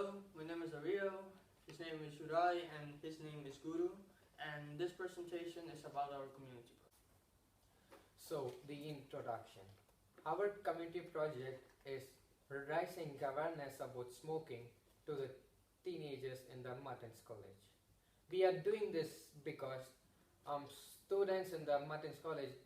Hello, my name is Ario, his name is Urai, and his name is Guru, and this presentation is about our community. So, the introduction. Our community project is raising awareness about smoking to the teenagers in the Martins College. We are doing this because students in the Martins College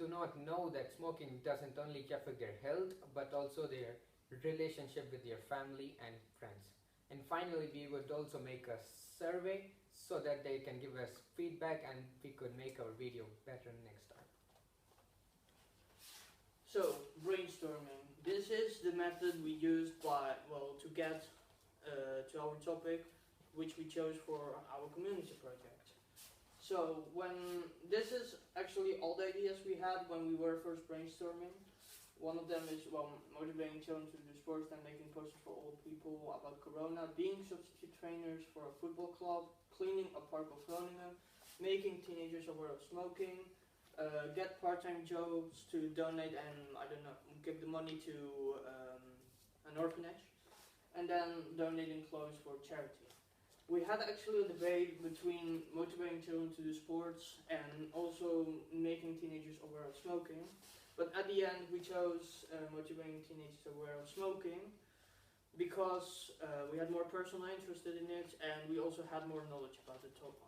do not know that smoking doesn't only affect their health but also their relationship with their family and friends. And finally, we would also make a survey so that they can give us feedback and we could make our video better next time. So, brainstorming. This is the method we used to get to our topic, which we chose for our community project. So, this is actually all the ideas we had when we were first brainstorming. One of them is motivating children to do sports and making posters for old people about Corona, being substitute trainers for a football club, cleaning a park of Groningen, making teenagers aware of smoking, get part-time jobs to donate and give the money to an orphanage, and then donating clothes for charity. We had actually a debate between motivating children to do sports and also making teenagers aware of smoking. But at the end, we chose motivating teenagers aware of smoking because we had more personal interest in it, and we also had more knowledge about this topic.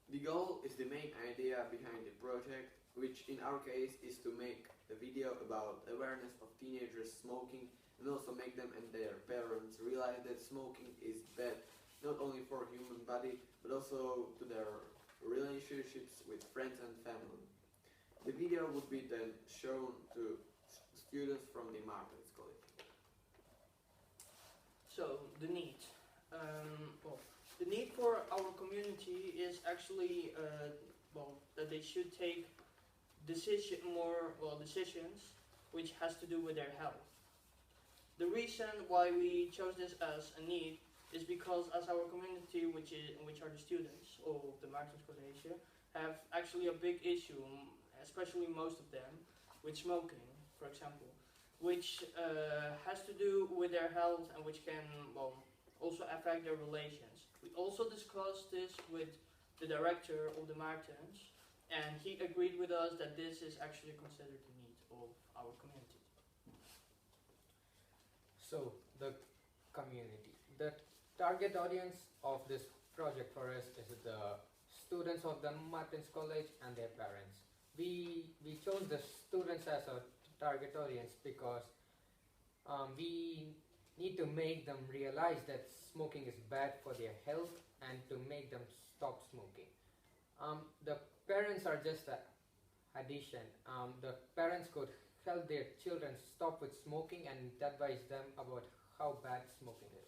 The goal is the main idea behind the project, which in our case is to make a video about awareness of teenagers smoking and also make them and their parents realize that smoking is bad not only for human body but also to their relationships with friends and family. The video would be then shown to students from the Martins College. So, the need. The need for our community is actually that they should take decisions which has to do with their health. The reason why we chose this as a need is because as our community, which are the students of the Martins College, have actually a big issue, especially most of them, with smoking, for example, which has to do with their health and which can also affect their relations. We also discussed this with the director of the Martins, and he agreed with us that this is actually considered the need of our community. So, the community. The target audience of this project for us is the students of the Martins College and their parents. We chose the students as a target audience because we need to make them realize that smoking is bad for their health and to make them stop smoking. The parents are just an addition. The parents could help their children stop with smoking and advise them about how bad smoking is.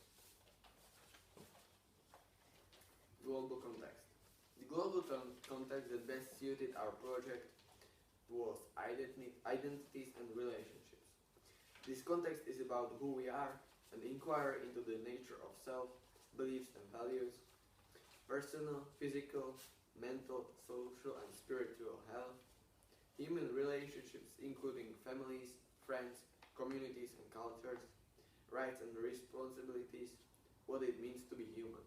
Global context. The global context that best suited our project was identities and relationships. This context is about who we are and inquire into the nature of self, beliefs and values, personal, physical, mental, social and spiritual health, human relationships including families, friends, communities and cultures, rights and responsibilities, what it means to be human.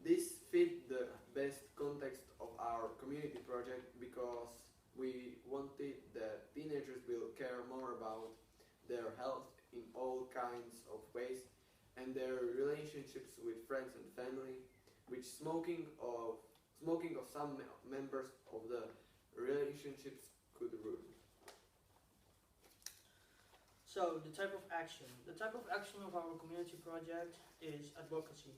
This fit the best context of our community project because we wanted that teenagers will care more about their health in all kinds of ways and their relationships with friends and family, which smoking of some members of the relationships could ruin. So, the type of action. The type of action of our community project is advocacy.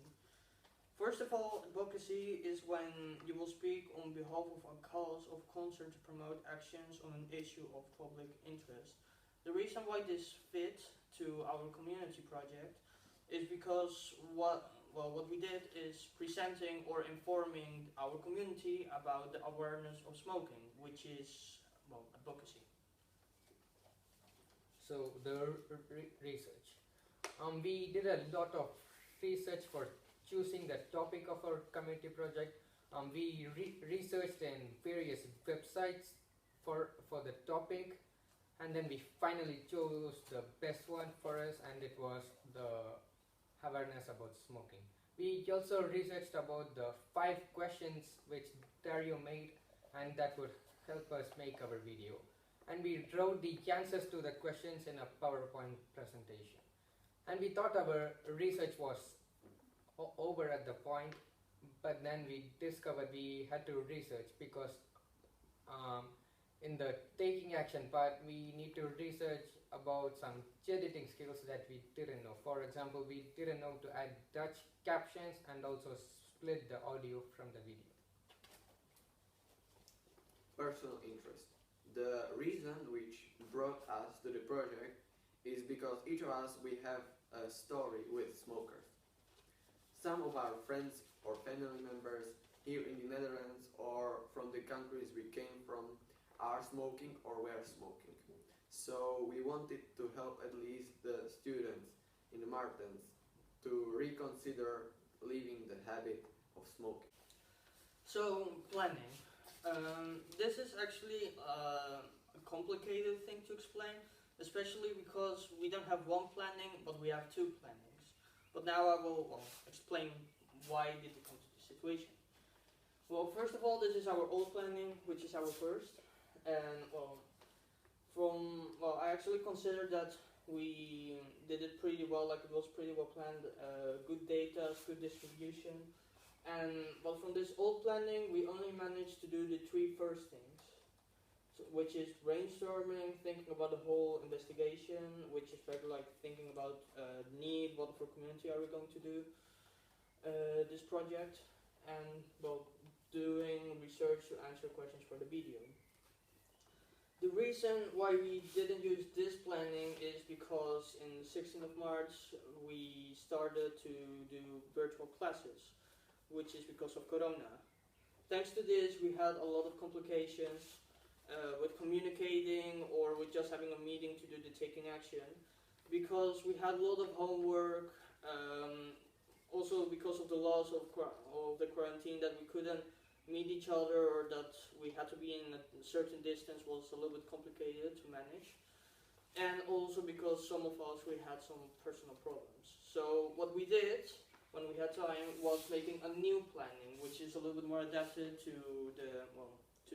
First of all, advocacy is when you will speak on behalf of a cause of concern to promote actions on an issue of public interest. The reason why this fits to our community project is because what we did is presenting or informing our community about the awareness of smoking, which is advocacy. So, the research. We did a lot of research for choosing the topic of our community project. We researched in various websites for the topic, and then we finally chose the best one for us, and it was the awareness about smoking. We also researched about the 5 questions which Dario made, and that would help us make our video. And we wrote the answers to the questions in a PowerPoint presentation. And we thought our research was over at the point, but then we discovered we had to research because in the taking action part, we need to research about some editing skills that we didn't know. For example, we didn't know to add Dutch captions and also split the audio from the video. Personal interest. The reason which brought us to the project is because each of us we have a story with smokers. Some of our friends or family members here in the Netherlands or from the countries we came from are smoking or were smoking. So we wanted to help at least the students in the Martens to reconsider leaving the habit of smoking. So, planning. This is actually a complicated thing to explain, especially because we don't have one planning, but we have 2 plannings. But now I will explain why did it come to this situation. Well, first of all, this is our old planning, which is our first, and I actually consider that we did it pretty well, like it was pretty well planned, good data, good distribution. And well, from this old planning, we only managed to do the 3 first things, so, which is brainstorming, thinking about the whole investigation, which is very like thinking about need, what for community are we going to do this project, and well, doing research to answer questions for the video. The reason why we didn't use this planning is because in the 16th of March we started to do virtual classes, which is because of Corona. Thanks to this, we had a lot of complications with communicating or with just having a meeting to do the taking action, because we had a lot of homework, also because of the laws of the quarantine that we couldn't meet each other or that we had to be in a certain distance was a little bit complicated to manage. And also because some of us, we had some personal problems. So what we did when we had time was making a new planning, which is a little bit more adapted to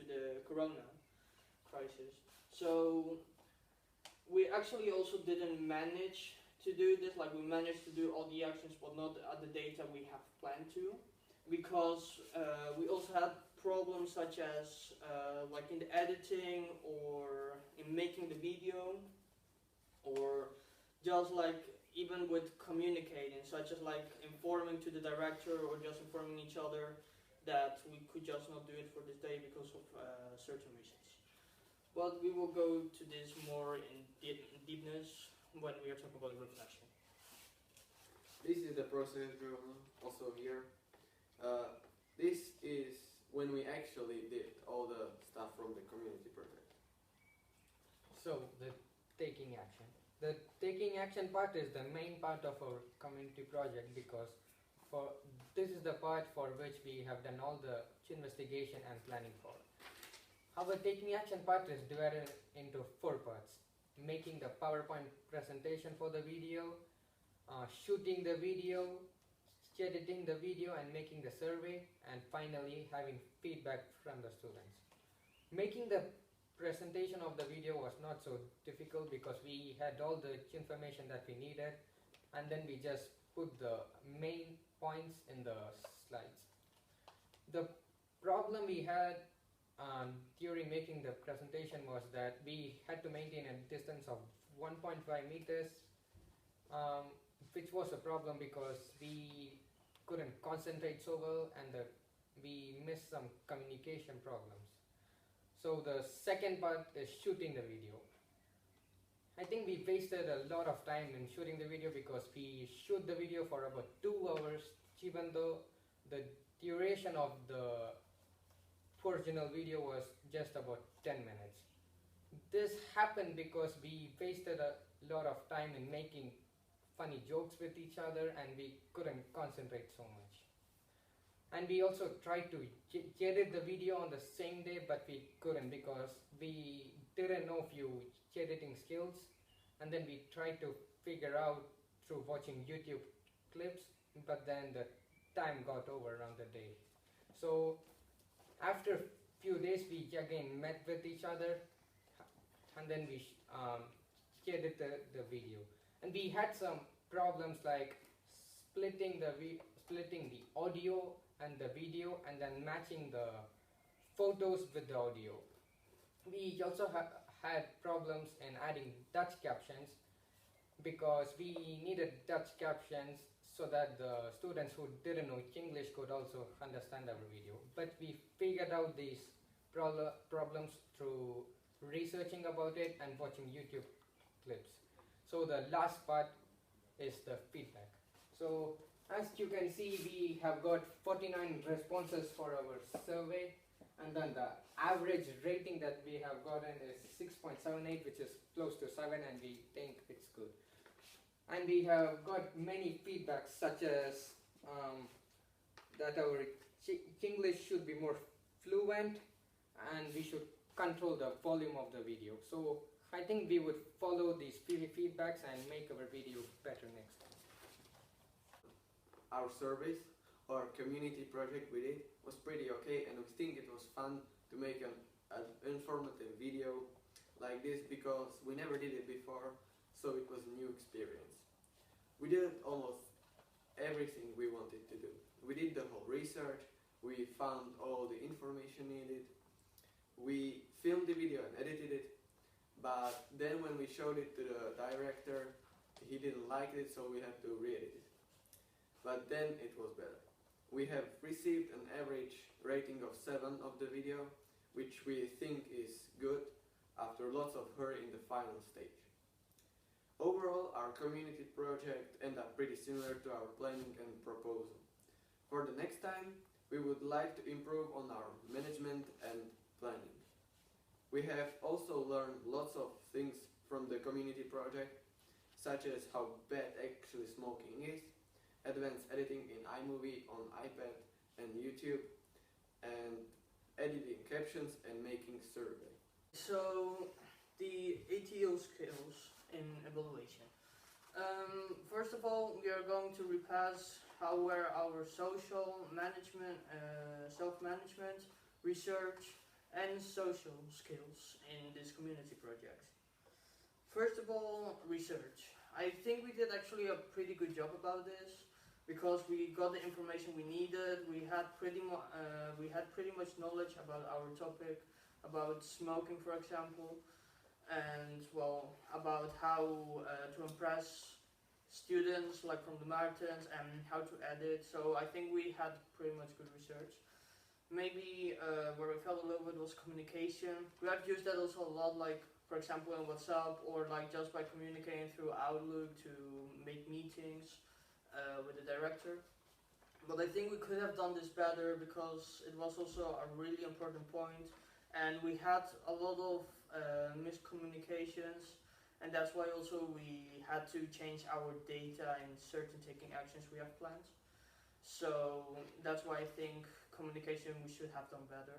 the Corona crisis. So we actually also didn't manage to do this, like we managed to do all the actions but not at the data we have planned to, because we also had problems such as like in the editing or in making the video, or just like even with communicating, such as like informing to the director or just informing each other that we could just not do it for this day because of certain reasons. But we will go to this more in deepness when we are talking about reflection. This is the procedure also here. This is when we actually did all the stuff from the community project. So the taking action. The taking action part is the main part of our community project, because this is the part for which we have done all the investigation and planning for. Our taking action part is divided into 4 parts: making the PowerPoint presentation for the video, shooting the video, editing the video and making the survey, and finally having feedback from the students. Making the presentation of the video was not so difficult because we had all the information that we needed, and then we just put the main points in the slides. The problem we had during making the presentation was that we had to maintain a distance of 1.5 meters, which was a problem because we couldn't concentrate so well, and we missed some communication problems. So the second part is shooting the video. I think we wasted a lot of time in shooting the video because we shoot the video for about 2 hours, even though the duration of the original video was just about 10 minutes. This happened because we wasted a lot of time in making funny jokes with each other, and we couldn't concentrate so much. And we also tried to edit the video on the same day, but we couldn't because we didn't know if you editing skills, and then we tried to figure out through watching YouTube clips, but then the time got over on the day. So after a few days we again met with each other, and then we edited the video. And we had some problems like splitting the audio and the video, and then matching the photos with the audio. We also had problems in adding Dutch captions, because we needed Dutch captions so that the students who didn't know English could also understand our video. But we figured out these problems through researching about it and watching YouTube clips. So the last part is the feedback. So as you can see, we have got 49 responses for our survey, and then the average rating that we have gotten is 6.78, which is close to 7, and we think it's good. And we have got many feedbacks, such as that our English should be more fluent, and we should control the volume of the video. So I think we would follow these feedbacks and make our video better next time. Our service or community project we did was pretty okay, and we think it was fun to make an informative video like this, because we never did it before, so it was a new experience. We did almost everything we wanted to do. We did the whole research, we found all the information needed, we filmed the video and edited it, but then when we showed it to the director, he didn't like it, so we had to re-edit it. But then it was better. We have received an average rating of 7 of the video, which we think is good after lots of hurry in the final stage. Overall, our community project ended up pretty similar to our planning and proposal. For the next time, we would like to improve on our management and planning. We have also learned lots of things from the community project, such as how bad actually smoking is, advanced editing in iMovie on iPad and YouTube, and editing captions and making survey. So the ATL skills in evaluation. First of all, we are going to repass how were our social management, self-management, research, and social skills in this community project. First of all, research. I think we did actually a pretty good job about this, because we got the information we needed. We had pretty much knowledge about our topic, about smoking, for example, and well, about how to impress students, like from the Martens, and how to edit. So I think we had pretty much good research. Maybe where we felt a little bit was communication. We have used that also a lot, like for example in WhatsApp, or like just by communicating through Outlook to make meetings with the director. But I think we could have done this better, because it was also a really important point, and we had a lot of miscommunications, and that's why also we had to change our data in certain taking actions we have planned. So that's why I think communication we should have done better.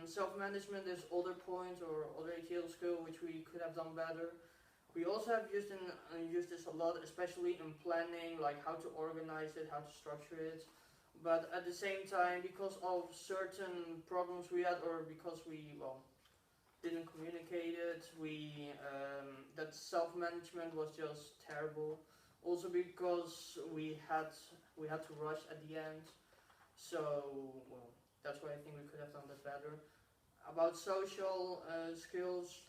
Self-management is other point or other ATL skill which we could have done better. We also have used this a lot, especially in planning, like how to organize it, how to structure it. But at the same time, because of certain problems we had, or because we didn't communicate it, that self-management was just terrible. Also because we had to rush at the end. So that's why I think we could have done that better. About social skills,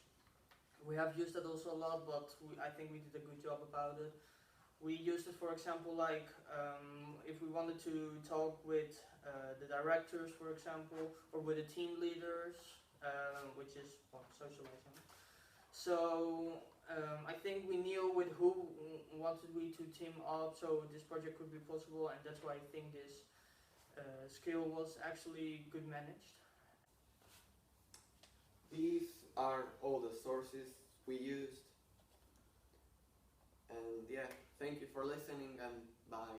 we have used that also a lot, but I think we did a good job about it. We used it, for example, like if we wanted to talk with the directors, for example, or with the team leaders, which is socializing. So I think we knew with who wanted we to team up, so this project could be possible, and that's why I think this skill was actually good managed. These are all the sources we used, and yeah, thank you for listening, and bye.